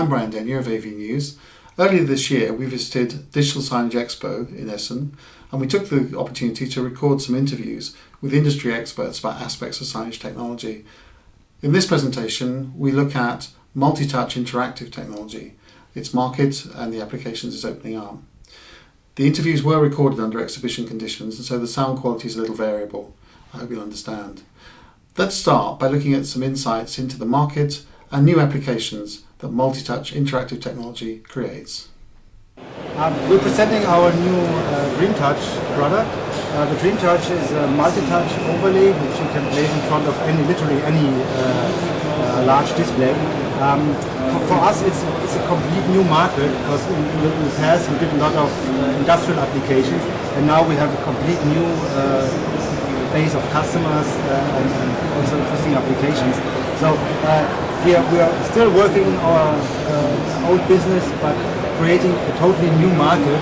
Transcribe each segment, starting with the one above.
I'm Bryan Denyer of AV News. Earlier this year we visited Digital Signage Expo in Essen, and we took the opportunity to record some interviews with industry experts about aspects of signage technology. In this presentation we look at multi-touch interactive technology, its market and the applications it's opening up. The interviews were recorded under exhibition conditions, and so the sound quality is a little variable. I hope you'll understand. Let's start by looking at some insights into the market and new applications that multi-touch interactive technology creates. We're presenting our new DreamTouch product. The DreamTouch is a multi-touch overlay which you can place in front of literally any large display. For us it's a complete new market, because in the past we did a lot of industrial applications, and now we have a complete new base of customers and also interesting applications. So we are still working in our old business, but creating a totally new market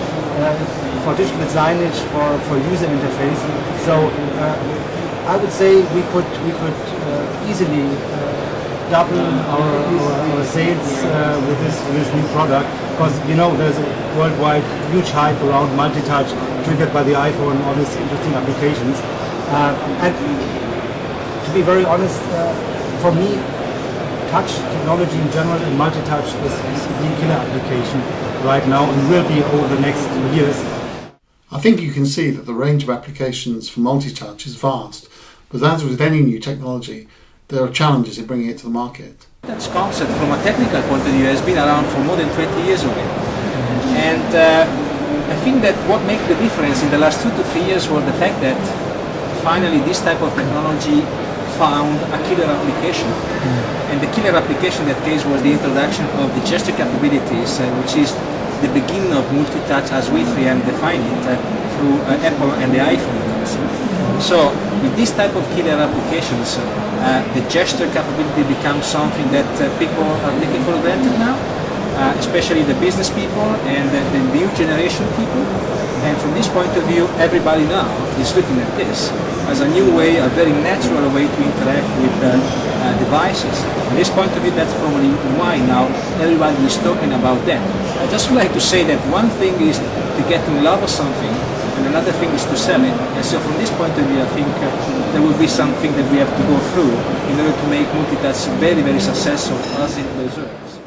for digital signage, for user interface. So I would say we could easily double our sales with this new product, because there's a worldwide huge hype around multi-touch triggered by the iPhone and all these interesting applications. And to be very honest, for me, touch technology in general and multi-touch is the killer application right now and will be over the next years. I think you can see that the range of applications for multi-touch is vast, but as with any new technology, there are challenges in bringing it to the market. Touch concept from a technical point of view has been around for more than 20 years already. And I think that what made the difference in the last 2 to 3 years was the fact that finally this type of technology found a killer application. And the killer application in that case was the introduction of the gesture capabilities, which is the beginning of multi-touch as we 3M define it through Apple and the iPhone. So with this type of killer applications, the gesture capability becomes something that people are taking for granted now, especially the business people and the new generation people. And from this point of view, everybody now is looking at this as a new way, a very natural way to interact with devices. From this point of view, that's probably why now everybody is talking about that. I just would like to say that one thing is to get in love with something, and another thing is to sell it. And so from this point of view, I think there will be something that we have to go through in order to make multi-touch very, very successful as it deserves.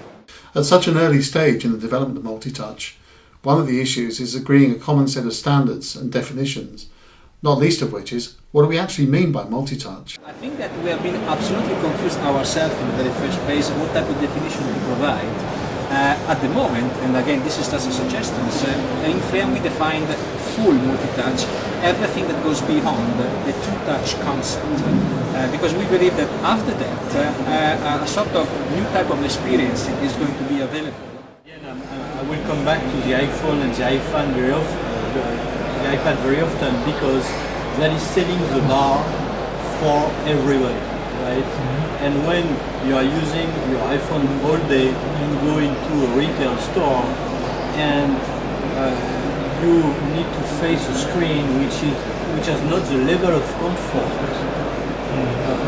At such an early stage in the development of multi-touch, one of the issues is agreeing a common set of standards and definitions, not least of which is, what do we actually mean by multi-touch? I think that we have been absolutely confused ourselves in the very first place what type of definition to provide. At the moment, and again this is just a suggestion, in frame we defined full multi-touch, everything that goes beyond the two-touch concept, because we believe that after that a sort of new type of experience is going to be available. I will come back to the iPhone and the iPad very often, because that is setting the bar for everybody, right? And when you are using your iPhone all day, you go into a retail store and you need to face a screen which has not the level of comfort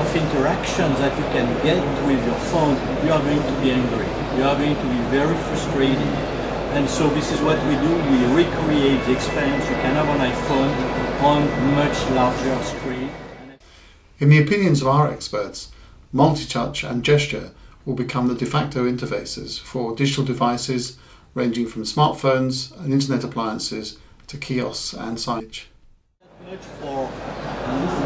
of interaction that you can get with your phone. You are going to be angry. You are going to be very frustrated. And so this is what we do. We recreate the experience you can have on iPhone on much larger screen. In the opinions of our experts, multi-touch and gesture will become the de facto interfaces for digital devices ranging from smartphones and internet appliances to kiosks and signage. Not much for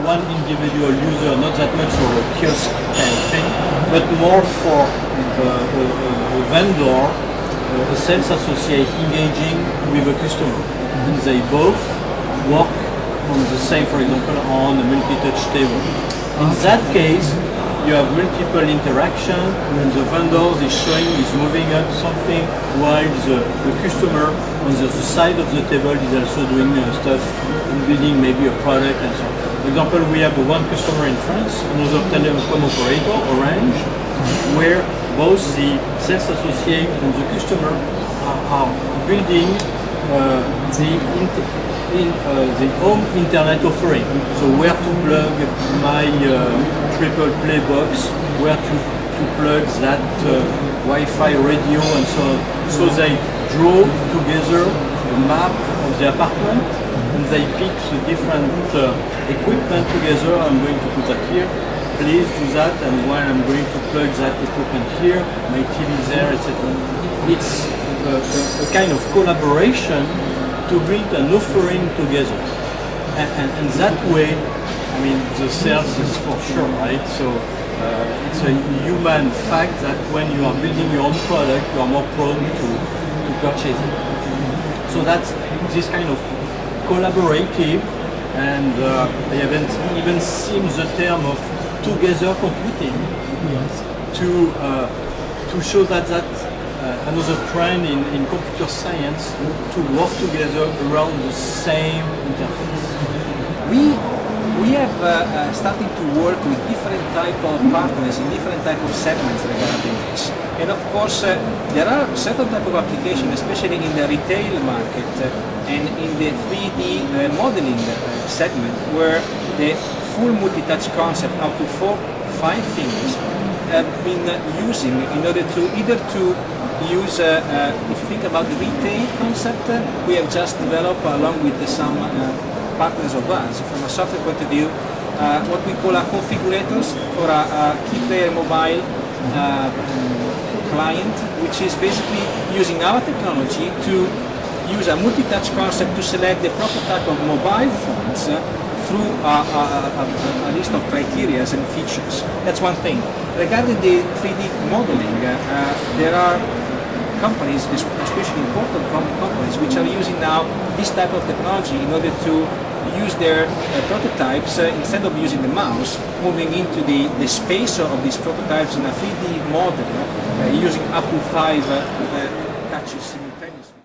one individual user, not that much for a kiosk kind of thing, but more for a vendor, a sales associate engaging with a customer. And they both work on the same, for example, on a multi-touch table. In that case, you have multiple interaction, and the vendor is moving up something, while the customer on the other side of the table is also doing stuff, building maybe a product and so on. For example, we have one customer in France, another telecom operator, Orange, where both the sales associate and the customer are building the home internet offering. So where to plug my triple play box, where to to plug that Wi-Fi radio and so on. So they draw together a map of the apartment and they pick the different equipment together. I'm going to put that here. Please do that, and while I'm going to plug that equipment here, my TV is there, etc. It's a kind of collaboration to build an offering together. And that way, I mean, the sales is for sure, right? So it's a human fact that when you are building your own product, you are more prone to purchase it. So that's this kind of collaborative, and I haven't even seen the term of together computing to show that another trend in computer science to work together around the same interface. We have started to work with different type of partners in different type of segments regarding this. And of course, there are certain type of applications, especially in the retail market and in the 3D modeling segment, where the full multi-touch concept up to 4-5 fingers have been using in order to either to use, if you think about the retail concept, we have just developed along with some partners of us from a software point of view, what we call configurators for a key player mobile client, which is basically using our technology to use a multi-touch concept to select the proper type of mobile phones through a list of criteria and features. That's one thing. Regarding the 3D modeling, there are companies, especially important companies, which are using now this type of technology in order to use their prototypes, instead of using the mouse, moving into the space of these prototypes in a 3D model, using up to 5 touches simultaneously.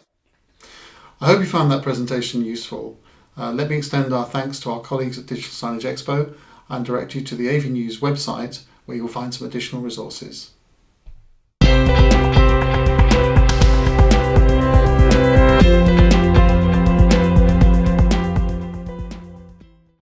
I hope you found that presentation useful. Let me extend our thanks to our colleagues at Digital Signage Expo and direct you to the AV News website, where you'll find some additional resources.